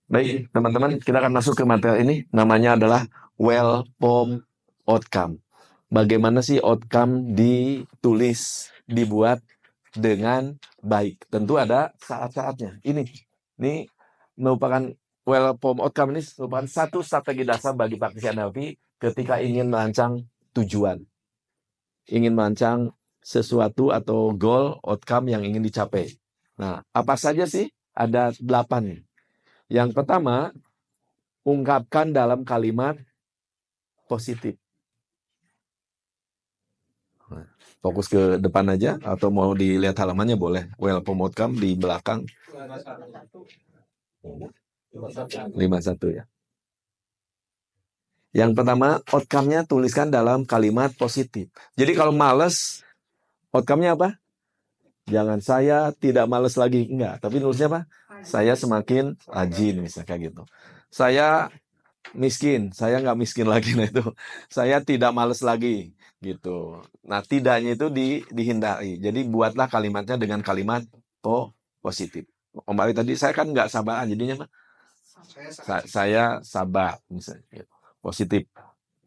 Baik, teman-teman, kita akan masuk ke materi ini. Namanya adalah well-formed outcome. Bagaimana sih outcome ditulis, dibuat dengan baik? Tentu ada saat-saatnya. Ini merupakan well-formed outcome ini merupakan satu strategi dasar bagi praktisi NLP ketika ingin merancang tujuan, ingin merancang sesuatu atau goal, outcome yang ingin dicapai. Nah, apa saja sih? Ada 8. Yang pertama, ungkapkan dalam kalimat positif. Fokus ke depan aja atau mau dilihat halamannya boleh. Welcome outcome di belakang 51 ya. Yang pertama, outcome-nya tuliskan dalam kalimat positif. Jadi kalau males, outcome-nya apa? Jangan saya tidak males lagi. Enggak, tapi nulisnya apa? Saya semakin rajin, misalnya kayak gitu. Saya miskin, saya nggak miskin lagi. Nah itu, saya tidak males lagi. Gitu. Nah, tidaknya itu dihindari. Jadi buatlah kalimatnya dengan kalimat positif. Om Ali tadi saya kan nggak sabaran, jadinya apa? Saya sabar, misalnya. Gitu. Positif.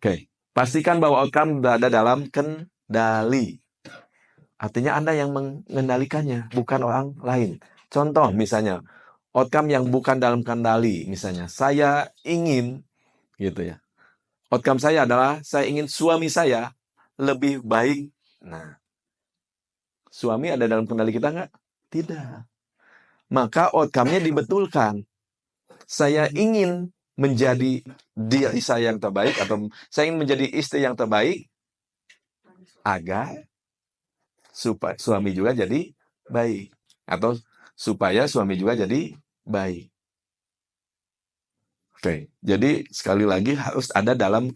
Oke. Pastikan bahwa outcome berada dalam kendali. Artinya Anda yang mengendalikannya, bukan orang lain. Contoh misalnya, outcome yang bukan dalam kendali, misalnya, saya ingin, gitu ya. Outcome saya adalah, saya ingin suami saya lebih baik. Nah, suami ada dalam kendali kita nggak? Tidak. Maka outcome-nya dibetulkan. Saya ingin menjadi diri saya yang terbaik, atau saya ingin menjadi istri yang terbaik, agar supaya suami juga jadi baik. Atau supaya suami juga jadi baik. Oke, jadi sekali lagi harus ada dalam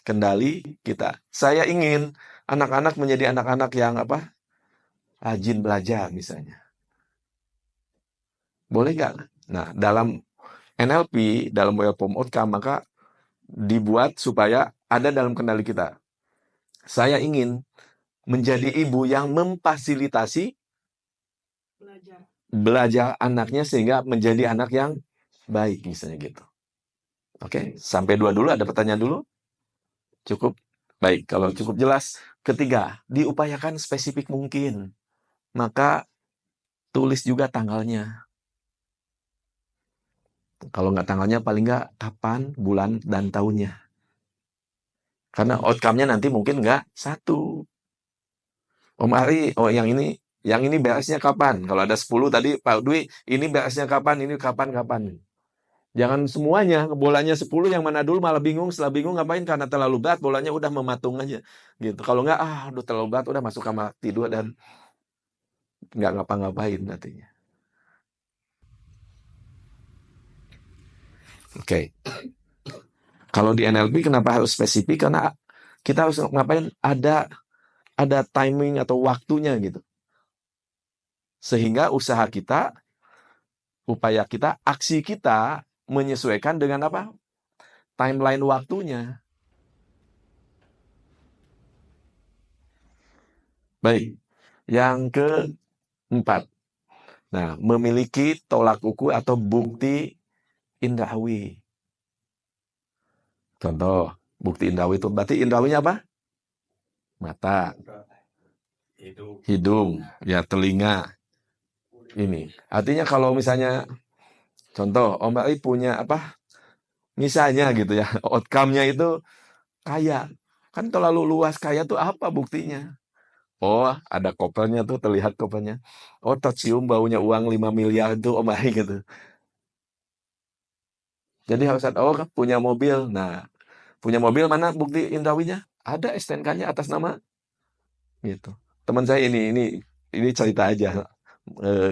kendali kita. Saya ingin anak-anak menjadi anak-anak yang apa? Rajin belajar misalnya. Boleh nggak? Nah, dalam NLP, dalam Well-Formed Outcome, maka dibuat supaya ada dalam kendali kita. Saya ingin menjadi ibu yang memfasilitasi belajar anaknya sehingga menjadi anak yang baik, misalnya gitu. Oke, sampai 2 dulu, ada pertanyaan dulu? Cukup? Baik, kalau cukup jelas. Ketiga, diupayakan spesifik mungkin. Maka tulis juga tanggalnya. Kalau nggak tanggalnya, paling nggak kapan, bulan, dan tahunnya. Karena outcome-nya nanti mungkin nggak satu. Om Ari, yang ini beresnya kapan? Kalau ada 10 tadi, Pak Dwi, ini beresnya kapan, ini kapan-kapan. Jangan semuanya, bolanya 10 yang mana dulu malah bingung, setelah bingung ngapain? Karena terlalu berat, bolanya udah mematung aja. Gitu. Kalau nggak, udah terlalu berat, udah masuk kamar tidur dan nggak ngapa-ngapain nantinya. Oke. Kalau di NLP kenapa harus spesifik? Karena kita harus ngapain? Ada timing atau waktunya gitu. Sehingga usaha kita, upaya kita, aksi kita menyesuaikan dengan apa? Timeline waktunya. Baik. Yang keempat. Nah, memiliki tolak ukur atau bukti indrawi. Contoh, bukti indrawi itu berarti indrawinya apa? Mata, hidung, ya telinga. Ini. Artinya kalau misalnya contoh, Om Ari punya apa? Misalnya gitu ya, outcome-nya itu kaya. Kan terlalu luas, kaya tuh apa buktinya? Oh, ada kopernya tuh, terlihat kopernya. Oh, tercium baunya uang 5 miliar itu Om Ari gitu. Jadi harus ada, oh punya mobil. Nah, punya mobil mana bukti indrawinya? Ada STNK-nya atas nama gitu. Teman saya ini cerita aja.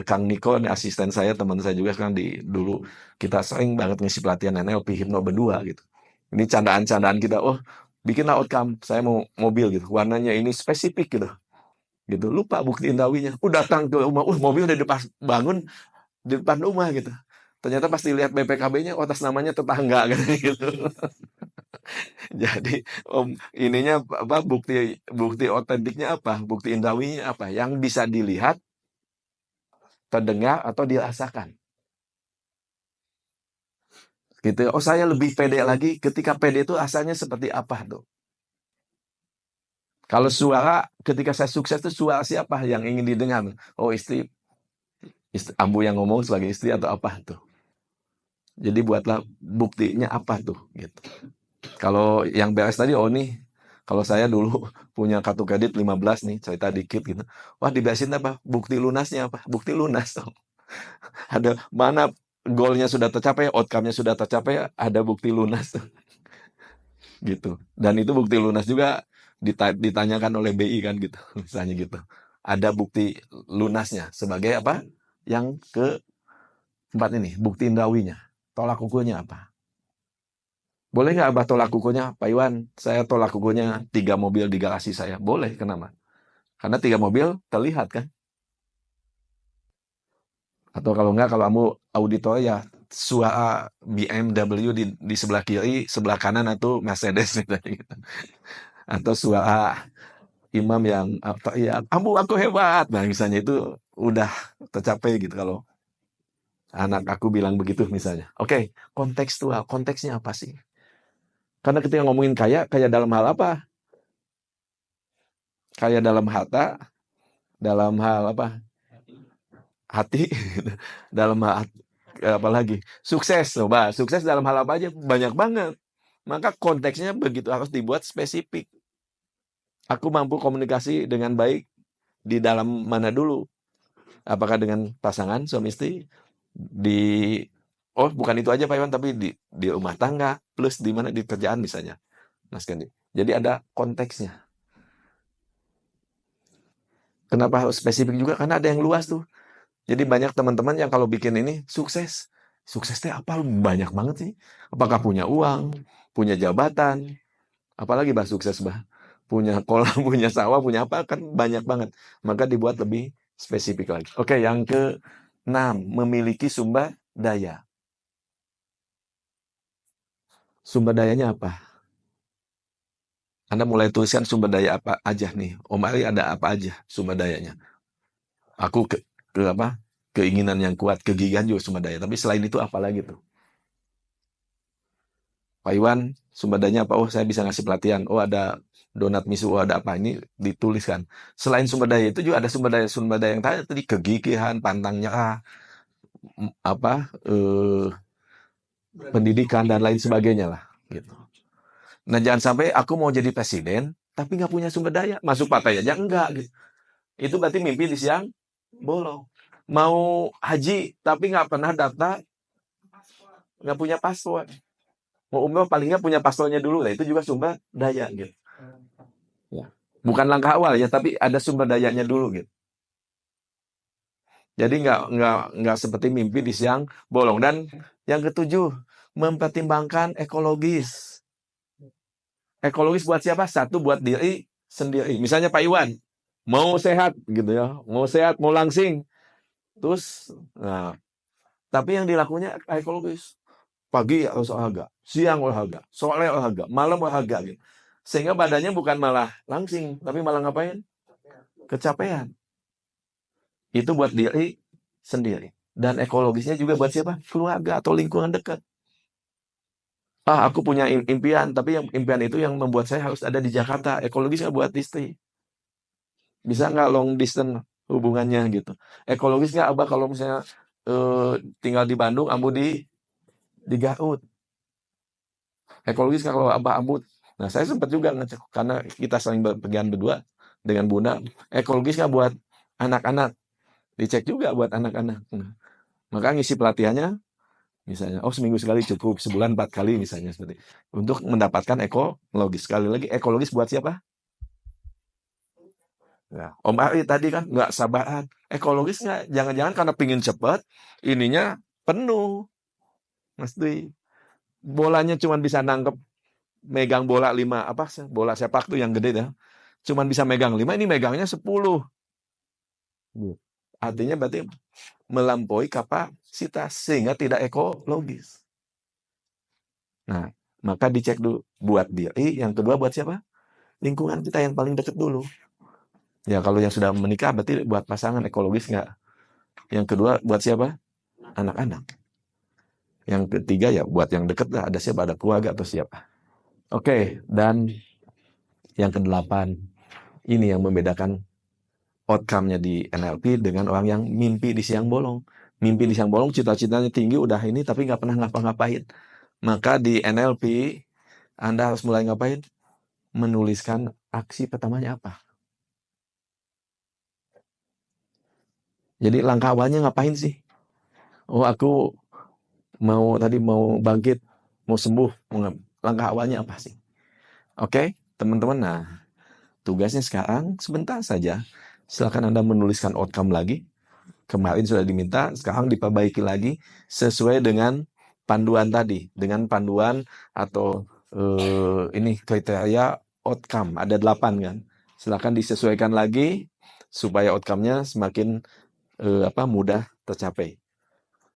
Kang Niko, ini asisten saya, teman saya juga kan dulu kita sering banget ngisi pelatihan NLP Hipno berdua gitu. Ini candaan-candaan kita, oh bikinlah outcome, saya mau mobil gitu, warnanya ini spesifik gitu. Lupa bukti indrawinya. Datang ke rumah, mobil udah depan bangun di depan rumah gitu. Ternyata pas dilihat BPKB-nya, atas namanya tetangga gitu. Jadi ininya apa, bukti otentiknya apa? Bukti indrawinya apa? Yang bisa dilihat, terdengar atau dirasakan. Gitu. Oh, saya lebih pede lagi. Ketika pede itu asalnya seperti apa tuh? Kalau suara, ketika saya sukses itu suara siapa yang ingin didengar? Oh, istri ambu yang ngomong sebagai istri atau apa tuh? Jadi buatlah buktinya apa tuh gitu. Kalau yang beres tadi, oh nih, kalau saya dulu punya kartu kredit 15 nih, cerita dikit gitu. Wah, diberesin apa? Bukti lunasnya apa? Bukti lunas tuh. Ada mana goalnya sudah tercapai, outcome-nya sudah tercapai, ada bukti lunas tuh, gitu. Dan itu bukti lunas juga ditanyakan oleh BI kan gitu, misalnya gitu. Ada bukti lunasnya sebagai apa? Yang keempat ini, bukti indrawinya. Tolak ukurnya apa? Boleh nggak Abah tolak ukurnya? Pak Iwan, saya tolak ukurnya 3 mobil di garasi saya. Boleh, kenapa? Karena 3 mobil terlihat kan? Atau kalau nggak, kalau kamu auditor ya suara BMW di sebelah kiri, sebelah kanan atau Mercedes misalnya gitu. Atau suara imam yang apa ya, ambu aku hebat. Nah, misalnya itu udah tercapai gitu kalau anak aku bilang begitu misalnya. Oke, kontekstual. Konteksnya apa sih? Karena ketika ngomongin kaya, kaya dalam hal apa? Kaya dalam harta, dalam hal apa? Hati, dalam hal apa lagi? Sukses, coba. Sukses dalam hal apa aja? Banyak banget. Maka konteksnya begitu harus dibuat spesifik. Aku mampu komunikasi dengan baik di dalam mana dulu? Apakah dengan pasangan, suami istri? Di oh, bukan itu aja Pak Iwan, tapi di rumah tangga plus di mana di kerjaan misalnya. Mas Kendi. Jadi ada konteksnya. Kenapa harus spesifik juga? Karena ada yang luas tuh. Jadi banyak teman-teman yang kalau bikin ini sukses. Suksesnya apa? Banyak banget sih. Apakah punya uang, punya jabatan, apalagi bah sukses bah. Punya kolam, punya sawah, punya apa kan banyak banget. Maka dibuat lebih spesifik lagi. Oke, yang ke-6, memiliki sumber daya. Sumber dayanya apa? Anda mulai tuliskan sumber daya apa aja nih. Om Ali ada apa aja sumber dayanya. Aku ke apa? Keinginan yang kuat, kegigihan juga sumber daya. Tapi selain itu apa lagi tuh? Pak Iwan, sumber dayanya apa? Oh, saya bisa ngasih pelatihan. Oh, ada donat misu, oh, ada apa? Ini dituliskan. Selain sumber daya itu juga ada sumber daya yang tadi kegigihan, pantang nyerah, apa? Pendidikan dan lain sebagainya lah, gitu. Nah, jangan sampai aku mau jadi presiden tapi nggak punya sumber daya, masuk partai aja enggak gitu. Itu berarti mimpi di siang bolong. Mau haji tapi nggak pernah daftar, nggak punya paspor. Mau umroh paling nggak punya paspornya dulu lah, itu juga sumber daya gitu. Ya. Bukan langkah awal ya, tapi ada sumber dayanya dulu gitu. Jadi nggak seperti mimpi di siang bolong. Dan yang ke-7, mempertimbangkan ekologis. Ekologis buat siapa? Satu, buat diri sendiri. Misalnya Pak Iwan mau sehat gitu ya, mau sehat, mau langsing. Terus, nah, tapi yang dilakukannya ekologis. Pagi harus olahraga, siang olahraga, sore olahraga, malam olahraga gitu. Sehingga badannya bukan malah langsing, tapi malah ngapain? Kecapean. Itu buat diri sendiri. Dan ekologisnya juga buat siapa? Keluarga atau lingkungan dekat. Ah, aku punya impian, tapi yang impian itu yang membuat saya harus ada di Jakarta. Ekologis nggak buat istri? Bisa nggak long distance hubungannya gitu? Ekologis nggak Abah kalau misalnya tinggal di Bandung, ambu di Garut? Ekologis nggak kalau Abah ambu? Nah, saya sempat juga ngecek karena kita saling berpergian berdua dengan Bunda. Ekologis nggak buat anak-anak? Dicek juga buat anak-anak. Nah, maka ngisi pelatihannya misalnya, oh seminggu sekali cukup, sebulan 4 kali misalnya seperti untuk mendapatkan ekologis. Sekali lagi, ekologis buat siapa? Ya, Om Ari tadi kan nggak sabaran. Ekologis nggak? Jangan-jangan karena pingin cepat, ininya penuh. Mas Dwi. Bolanya cuma bisa nangkep, megang bola 5, apa bola sepak tuh yang gede dah. Cuman bisa megang 5, ini megangnya 10. Artinya berarti melampaui kapasitas sehingga tidak ekologis. Nah, maka dicek dulu buat diri, yang kedua buat siapa? Lingkungan kita yang paling dekat dulu. Ya kalau yang sudah menikah berarti buat pasangan ekologis nggak? Yang kedua buat siapa? Anak-anak. Yang ketiga ya buat yang deket lah, ada siapa, ada keluarga atau siapa. Oke, dan yang kedelapan, ini yang membedakan outcome-nya di NLP dengan orang yang mimpi di siang bolong. Mimpi di siang bolong, cita-citanya tinggi, udah ini, tapi nggak pernah ngapa-ngapain. Maka di NLP, Anda harus mulai ngapain? Menuliskan aksi pertamanya apa. Jadi langkah awalnya ngapain sih? Oh, aku mau bangkit, mau sembuh. Langkah awalnya apa sih? Oke, teman-teman. Nah, tugasnya sekarang sebentar saja. Silakan Anda menuliskan outcome lagi. Kemarin sudah diminta, sekarang diperbaiki lagi sesuai dengan panduan tadi. Dengan panduan atau ini kriteria outcome. Ada 8 kan. Silakan disesuaikan lagi supaya outcome-nya semakin mudah tercapai.